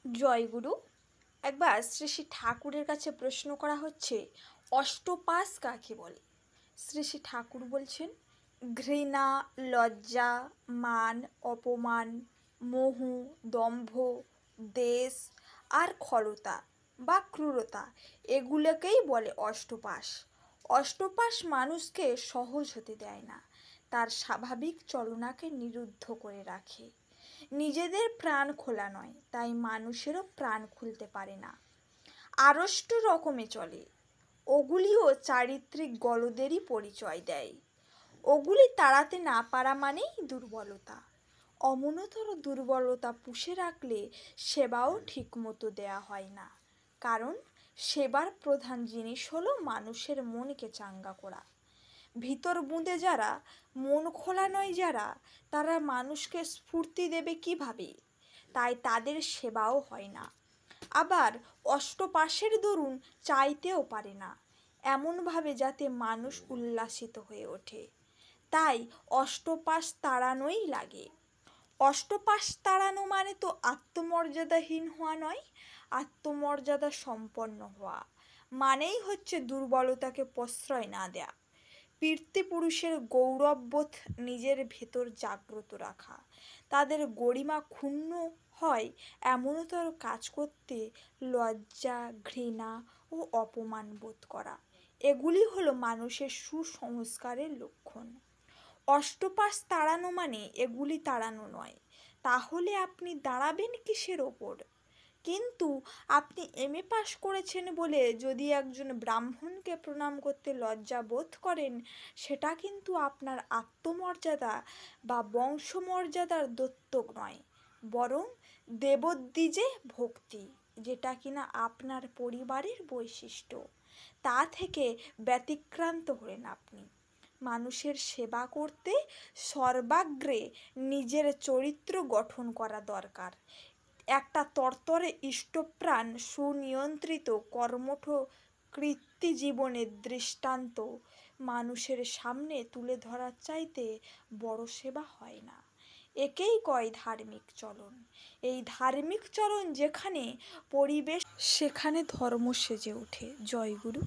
জয়গুরু। একবার শ্রী শ্রী ঠাকুরের কাছে প্রশ্ন করা হচ্ছে, অষ্টপাশ কাকে বলে? শ্রী শ্রী ঠাকুর বলছেন, ঘৃণা, লজ্জা, মান, অপমান, মোহ, দম্ভ, দেশ আর খরতা বা ক্রূরতা, এগুলোকেই বলে অষ্টপাশ। অষ্টপাশ মানুষকে সহজ হতে দেয় না, তার স্বাভাবিক চলনাকে নিরুদ্ধ করে রাখে। নিজেদের প্রাণ খোলা নয়, তাই মানুষেরও প্রাণ খুলতে পারে না, আড়ষ্ট রকমে চলে। ওগুলিও চারিত্রিক গলদেরই পরিচয় দেয়। ওগুলি তাড়াতে না পারা মানেই দুর্বলতা। অমনতর দুর্বলতা পুষে রাখলে সেবাও ঠিকমতো দেয়া হয় না, কারণ সেবার প্রধান জিনিস হলো মানুষের মনকে চাঙ্গা করা। ভিতর বুঁদে যারা, মন খোলা নয় যারা, তারা মানুষকে স্ফূর্তি দেবে কিভাবে? তাই তাদের সেবাও হয় না। আবার অষ্টপাশের দরুন চাইতেও পারে না এমনভাবে যাতে মানুষ উল্লাসিত হয়ে ওঠে। তাই অষ্টপাশ তাড়ানোই লাগে। অষ্টপাশ তাড়ানো মানে তো আত্মমর্যাদাহীন হওয়া নয়, আত্মমর্যাদা সম্পন্ন হওয়া মানেই হচ্ছে দুর্বলতাকে প্রশ্রয় না দেয়া। পিতৃপুরুষের গৌরববোধ নিজের ভেতর জাগ্রত রাখা, তাদের গরিমা ক্ষুণ্ণ হয় এমনতর কাজ করতে লজ্জা, ঘৃণা ও অপমান বোধ করা, এগুলি হলো মানুষের সুসংস্কারের লক্ষণ। অষ্টপাশ তাড়ানো মানে এগুলি তাড়ানো নয়। তাহলে আপনি দাঁড়াবেন কিসের ওপর? কিন্তু আপনি এমএ পাশ করেছেন বলে যদি একজন ব্রাহ্মণকে প্রণাম করতে লজ্জা বোধ করেন, সেটা কিন্তু আপনার আত্মমর্যাদা বা বংশমর্যাদার দ্যোতক নয়, বরং দেবদ্বিজে ভক্তি, যেটা কিনা আপনার পরিবারের বৈশিষ্ট্য। তা থেকে ব্যতিক্রান্ত হলেন আপনি। মানুষের সেবা করতে সর্বাগ্রে নিজের চরিত্র গঠন করা দরকার। একটা তরতরে ইষ্টপ্রাণ সুনিয়ন্ত্রিত কর্মঠ কৃত্তি জীবনের দৃষ্টান্ত মানুষের সামনে তুলে ধরার চাইতে বড় সেবা হয় না। একেই কয় ধার্মিক চলন। এই ধার্মিক চলন যেখানে পরিবেশ, সেখানে ধর্ম সেজে ওঠে। জয় গুরু।